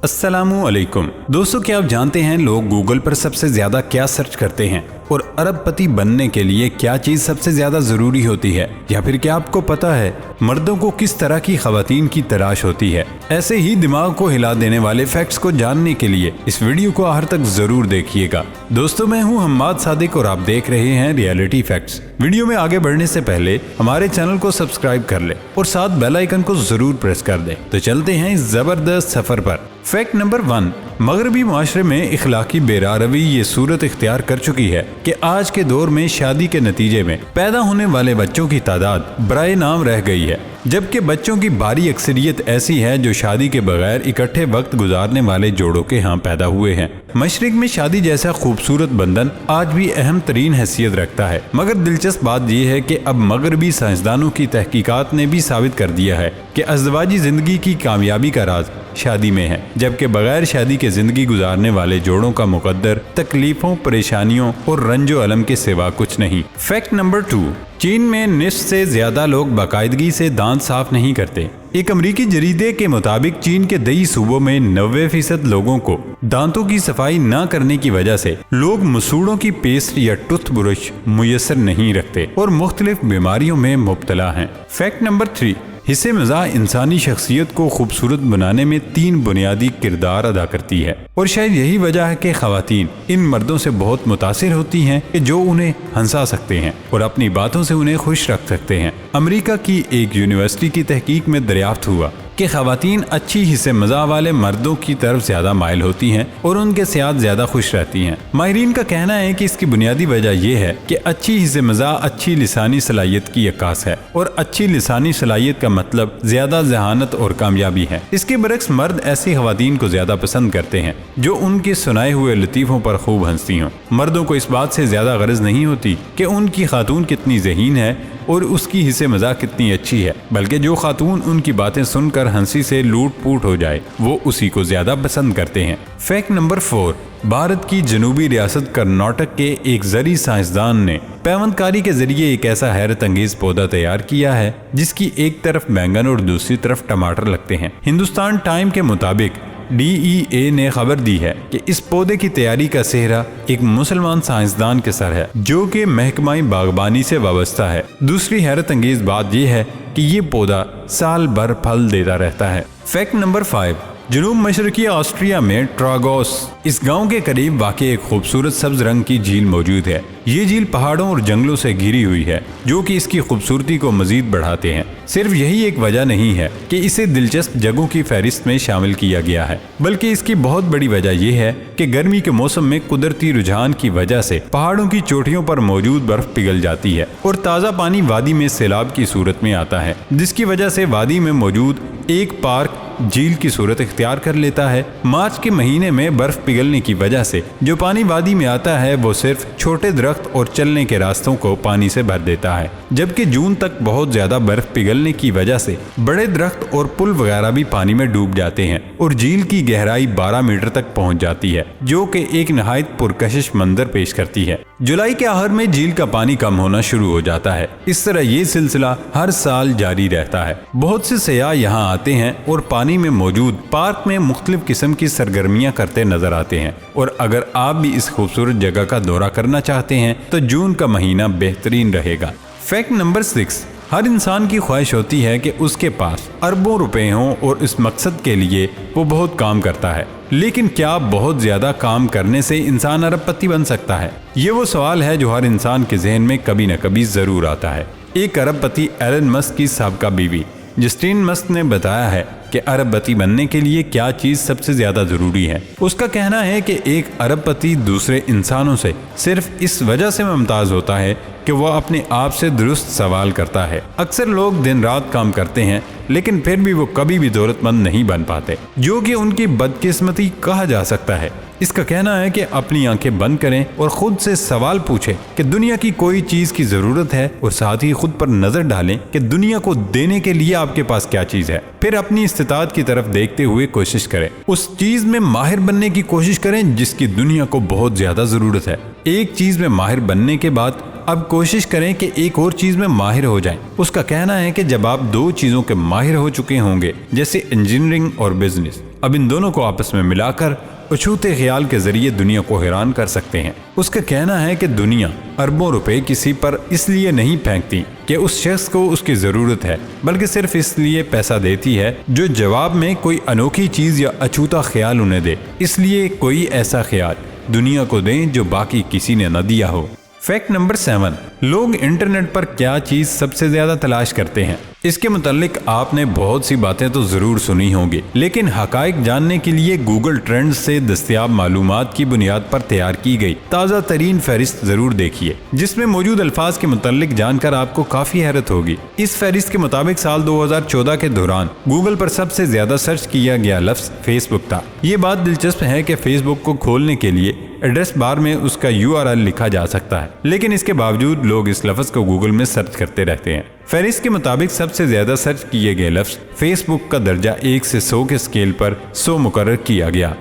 अस्सलामु अलैकुम दोस्तों, क्या आप जानते हैं लोग गूगल पर सबसे ज्यादा क्या सर्च करते हैं और अरबपति बनने के लिए क्या चीज सबसे ज्यादा जरूरी होती है, या फिर क्या आपको पता है मर्दों को किस तरह की खवातीन की तलाश होती है। ऐसे ही दिमाग को हिला देने वाले फैक्ट्स को जानने के लिए इस वीडियो को आखिर तक जरूर देखिएगा। दोस्तों, मैं हूं हम्माद सादिक और आप देख रहे हैं रियलिटी फैक्ट्स। वीडियो में आगे बढ़ने से पहले हमारे चैनल को सब्सक्राइब कर ले और साथ बेल आइकन को जरूर प्रेस कर दे। तो चलते हैं इस जबरदस्त सफर पर। फैक्ट नंबर 1, मगरबी माशरे में इखलाकी बेरारवी ये सूरत इख्तियार कर चुकी है कि आज के दौर में शादी के नतीजे में पैदा होने वाले बच्चों की तादाद बराए नाम रह गई है, जबकि बच्चों की भारी अक्सरियत ऐसी है जो शादी के बगैर इकट्ठे वक्त गुजारने वाले जोड़ों के यहाँ पैदा हुए हैं। मशरिक में शादी जैसा खूबसूरत बंधन आज भी अहम तरीन हैसियत रखता है, मगर दिलचस्प बात यह है कि अब मगरबी साइंसदानों की तहकीकात ने भी साबित कर दिया है कि अज़दवाजी जिंदगी की कामयाबी का राज शादी में है, जबकि बगैर शादी के जिंदगी गुजारने वाले जोड़ों का मुकद्दर तकलीफों, परेशानियों और रंजो अलम के सिवा कुछ नहीं। फैक्ट नंबर 2, चीन में निस्फ से ज्यादा लोग बाकायदगी से दांत साफ नहीं करते। एक अमरीकी जरीदे के मुताबिक चीन के 10 सूबों में 90% लोगों को दांतों की सफाई न करने की वजह से लोग मसूड़ों की पेस्ट या टूथब्रश मुयसर नहीं रखते और मुख्तलिफ बीमारियों में मुब्तला हैं। फैक्ट नंबर 3, हिस्से मज़ा इंसानी शख्सियत को खूबसूरत बनाने में 3 बुनियादी किरदार अदा करती है, और शायद यही वजह है कि खवातीन इन मर्दों से बहुत मुतासिर होती हैं कि जो उन्हें हंसा सकते हैं और अपनी बातों से उन्हें खुश रख सकते हैं। अमेरिका की एक यूनिवर्सिटी की तहकीक में दरियाफ्त हुआ कि खवातीन अच्छी हिस्से मज़ा वाले मर्दों की तरफ ज्यादा माइल होती हैं और उनके साथ ज्यादा खुश रहती हैं। माहिरीन का कहना है कि इसकी बुनियादी वजह यह है कि अच्छी हिस्से मज़ा अच्छी लिसानी सलाहियत की अक्कास है, और अच्छी लिसानी सलाहियत का मतलब ज्यादा जहानत और कामयाबी है। इसके बरक्स मर्द ऐसी खवातीन को ज्यादा पसंद करते हैं जो उनके सुनाए हुए लतीफों पर खूब हंसती हों। मर्दों को इस बात से ज्यादा गरज नहीं होती कि उनकी खातून कितनी ज़हीन है और उसकी हिस्से मज़ा कितनी अच्छी है, बल्कि जो खातून उनकी बातें सुनकर हंसी से लूट पूट हो जाए वो उसी को ज्यादा पसंद करते हैं। फैक्ट नंबर 4, भारत की जनूबी रियासत कर्नाटक के एक जरी साइंसदान ने पैवंदकारी के जरिए एक ऐसा हैरत अंगेज पौधा तैयार किया है जिसकी एक तरफ बैंगन और दूसरी तरफ टमाटर लगते हैं। हिंदुस्तान टाइम के मुताबिक DEA ने खबर दी है कि इस पौधे की तैयारी का सेहरा एक मुसलमान साइंसदान के सर है जो कि महकमाई बागबानी से वाबस्ता है। दूसरी हैरत अंगेज बात यह है कि ये पौधा साल भर फल देता रहता है। फैक्ट नंबर 5, जनूब मशरकी ऑस्ट्रिया में ट्रागोस इस गांव के करीब वाक़ एक खूबसूरत सब्ज रंग की झील मौजूद है। ये झील पहाड़ों और जंगलों से घिरी हुई है जो कि इसकी खूबसूरती को मजीद बढ़ाते हैं। सिर्फ यही एक वजह नहीं है कि इसे दिलचस्प जगहों की फहरिस्त में शामिल किया गया है, बल्कि इसकी बहुत बड़ी वजह यह है कि गर्मी के मौसम में कुदरती रुझान की वजह से पहाड़ों की चोटियों पर मौजूद बर्फ पिघल जाती है और ताज़ा पानी वादी में सैलाब की सूरत में आता है, जिसकी वजह से वादी में मौजूद एक पार्क झील की सूरत इख्तियार कर लेता है। मार्च के महीने में बर्फ पिघलने की वजह से जो पानी वादी में आता है वो सिर्फ छोटे दरख्त और चलने के रास्तों को पानी से भर देता है, जबकि जून तक बहुत ज्यादा बर्फ पिघलने की वजह से बड़े दरख्त और पुल वगैरह भी पानी में डूब जाते हैं और झील की गहराई 12 मीटर तक पहुंच जाती है, जो कि एक नहायत पुरकशिश मंजर पेश करती है। जुलाई के आखिर में झील का पानी कम होना शुरू हो जाता है। इस तरह ये सिलसिला हर साल जारी रहता है। बहुत से सयाह यहाँ आते हैं और पानी में मौजूद पार्क में मुख्तलिफ किस्म की सरगर्मियां करते नजर आते हैं, और अगर आप भी इस खूबसूरत जगह का दौरा करना चाहते हैं तो जून का महीना बेहतरीन रहेगा। फैक्ट नंबर 6, हर इंसान की ख्वाहिश होती है कि उसके पास अरबों रुपए हों और इस मकसद के लिए वो बहुत काम करता है, लेकिन क्या बहुत ज्यादा काम करने से इंसान अरबपति बन सकता है? ये वो सवाल है जो हर इंसान के जहन में कभी न कभी जरूर आता है। एक अरबपति एलन मस्क की साबका बीवी जस्टिन मस्क ने बताया है कि अरबपति बनने के लिए क्या चीज सबसे ज्यादा जरूरी है। उसका कहना है कि एक अरबपति दूसरे इंसानों से सिर्फ इस वजह से मुमताज होता है कि वह अपने आप से दुरुस्त सवाल करता है। अक्सर लोग दिन रात काम करते हैं लेकिन फिर भी वो कभी भी दौलतमंद नहीं बन पाते, जो कि उनकी बदकिस्मती कहा जा सकता है। इसका कहना है कि अपनी आंखें बंद करें और खुद से सवाल पूछें कि दुनिया की कोई चीज की जरूरत है, और साथ ही खुद पर नजर डालें कि दुनिया को देने के लिए आपके पास क्या चीज है। फिर अपनी इस्तिताअत की तरफ देखते हुए कोशिश करें, उस चीज में माहिर बनने की कोशिश करें जिसकी दुनिया को बहुत ज्यादा जरूरत है। एक चीज में माहिर बनने के बाद अब कोशिश करें कि एक और चीज में माहिर हो जाएं। उसका कहना है कि जब आप 2 चीजों के माहिर हो चुके होंगे, जैसे इंजीनियरिंग और बिजनेस, اب ان دونوں کو آپس میں ملا کر اچھوتے خیال کے ذریعے دنیا کو حیران کر سکتے ہیں۔ اس کا کہنا ہے کہ دنیا اربوں روپے کسی پر اس لیے نہیں پھینکتی کہ اس شخص کو اس کی ضرورت ہے، بلکہ صرف اس لیے پیسہ دیتی ہے جو جواب میں کوئی انوکھی چیز یا اچھوتا خیال انہیں دے۔ اس لیے کوئی ایسا خیال دنیا کو دیں جو باقی کسی نے نہ دیا ہو۔ فیکٹ نمبر 7، لوگ انٹرنیٹ پر کیا چیز سب سے زیادہ تلاش کرتے ہیں؟ اس کے متعلق آپ نے بہت سی باتیں تو ضرور سنی ہوں گی، لیکن حقائق جاننے کے لیے گوگل ٹرینڈز سے دستیاب معلومات کی بنیاد پر تیار کی گئی تازہ ترین فہرست ضرور دیکھیے، جس میں موجود الفاظ کے متعلق جان کر آپ کو کافی حیرت ہوگی۔ اس فہرست کے مطابق سال 2014 کے دوران گوگل پر سب سے زیادہ سرچ کیا گیا لفظ فیس بک تھا۔ یہ بات دلچسپ ہے کہ فیس بک کو کھولنے کے لیے ایڈریس بار میں اس کا URL لکھا جا سکتا ہے، لیکن اس کے باوجود لوگ اس لفظ کو گوگل میں سرچ کرتے رہتے ہیں۔ فہرست کے مطابق سب سے زیادہ سرچ کیے گئے لفظ فیس بک کا درجہ 1 سے 100 کے اسکیل پر 100 مقرر کیا گیا۔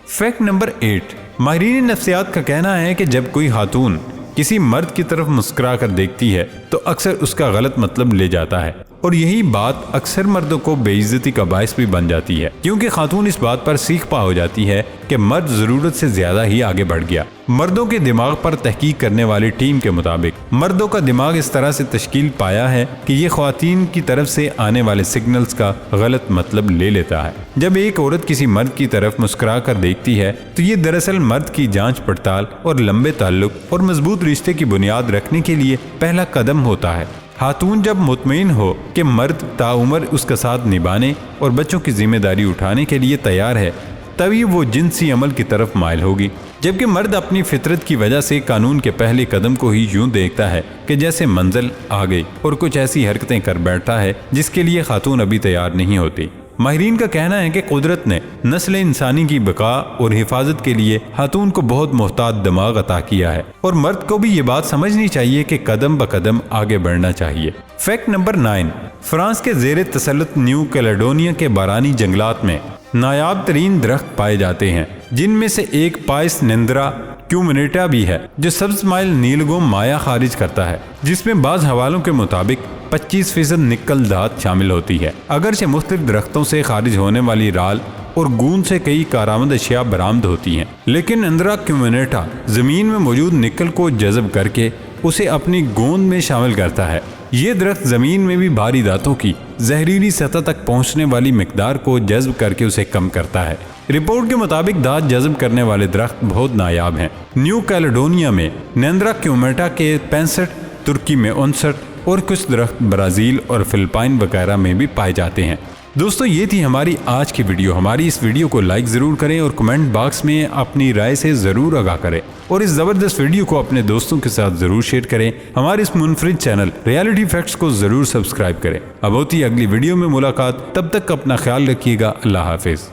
فیکٹ نمبر 8، ماہرین نفسیات کا کہنا ہے کہ جب کوئی خاتون کسی مرد کی طرف مسکرا کر دیکھتی ہے تو اکثر اس کا غلط مطلب لے جاتا ہے، اور یہی بات اکثر مردوں کو بے عزتی کا باعث بھی بن جاتی ہے، کیونکہ خاتون اس بات پر سیکھ پا ہو جاتی ہے کہ مرد ضرورت سے زیادہ ہی آگے بڑھ گیا۔ مردوں کے دماغ پر تحقیق کرنے والی ٹیم کے مطابق مردوں کا دماغ اس طرح سے تشکیل پایا ہے کہ یہ خواتین کی طرف سے آنے والے سگنلز کا غلط مطلب لے لیتا ہے۔ جب ایک عورت کسی مرد کی طرف مسکرا کر دیکھتی ہے تو یہ دراصل مرد کی جانچ پڑتال اور لمبے تعلق اور مضبوط رشتے کی بنیاد رکھنے کے لیے پہلا قدم ہوتا ہے۔ خاتون جب مطمئن ہو کہ مرد تاعمر اس کا ساتھ نبھانے اور بچوں کی ذمہ داری اٹھانے کے لیے تیار ہے، تبھی وہ جنسی عمل کی طرف مائل ہوگی، جبکہ مرد اپنی فطرت کی وجہ سے قانون کے پہلے قدم کو ہی یوں دیکھتا ہے کہ جیسے منزل آ گئی اور کچھ ایسی حرکتیں کر بیٹھتا ہے جس کے لیے خاتون ابھی تیار نہیں ہوتی۔ ماہرین کا کہنا ہے کہ قدرت نے نسل انسانی کی بقا اور حفاظت کے لیے خاتون کو بہت محتاط دماغ عطا کیا ہے، اور مرد کو بھی یہ بات سمجھنی چاہیے کہ قدم بقدم آگے بڑھنا چاہیے۔ فیکٹ نمبر 9، فرانس کے زیر تسلط نیو کیلیڈونیا کے بارانی جنگلات میں نایاب ترین درخت پائے جاتے ہیں، جن میں سے ایک پائس نندرا کیومنیٹا بھی ہے جو سبز مائل نیلگوم مایا خارج کرتا ہے، جس میں بعض حوالوں کے مطابق 25% نکل دھات شامل ہوتی ہے۔ اگرچہ مختلف درختوں سے خارج ہونے والی رال اور گوند سے کئی کارآمد اشیاء برآمد ہوتی ہیں، لیکن نندرا کیومنیٹا زمین میں موجود نکل کو جذب کر کے اسے اپنی گوند میں شامل کرتا ہے۔ یہ درخت زمین میں بھی بھاری دھاتوں کی زہریلی سطح تک پہنچنے والی مقدار کو جذب کر کے اسے کم کرتا ہے۔ رپورٹ کے مطابق دھات جذب کرنے والے درخت بہت نایاب ہیں۔ نیو کیلیڈونیا میں نندرا کیومنیٹا کے 65، ترکی میں 59 اور کچھ درخت برازیل اور فلپائن وغیرہ میں بھی پائے جاتے ہیں۔ دوستو، یہ تھی ہماری آج کی ویڈیو۔ ہماری اس ویڈیو کو لائک ضرور کریں اور کمنٹ باکس میں اپنی رائے سے ضرور آگاہ کریں، اور اس زبردست ویڈیو کو اپنے دوستوں کے ساتھ ضرور شیئر کریں۔ ہمارے اس منفرد چینل ریالٹی فیکٹس کو ضرور سبسکرائب کریں۔ اب ہوتی ہے اگلی ویڈیو میں ملاقات، تب تک اپنا خیال رکھیے گا۔ اللہ حافظ۔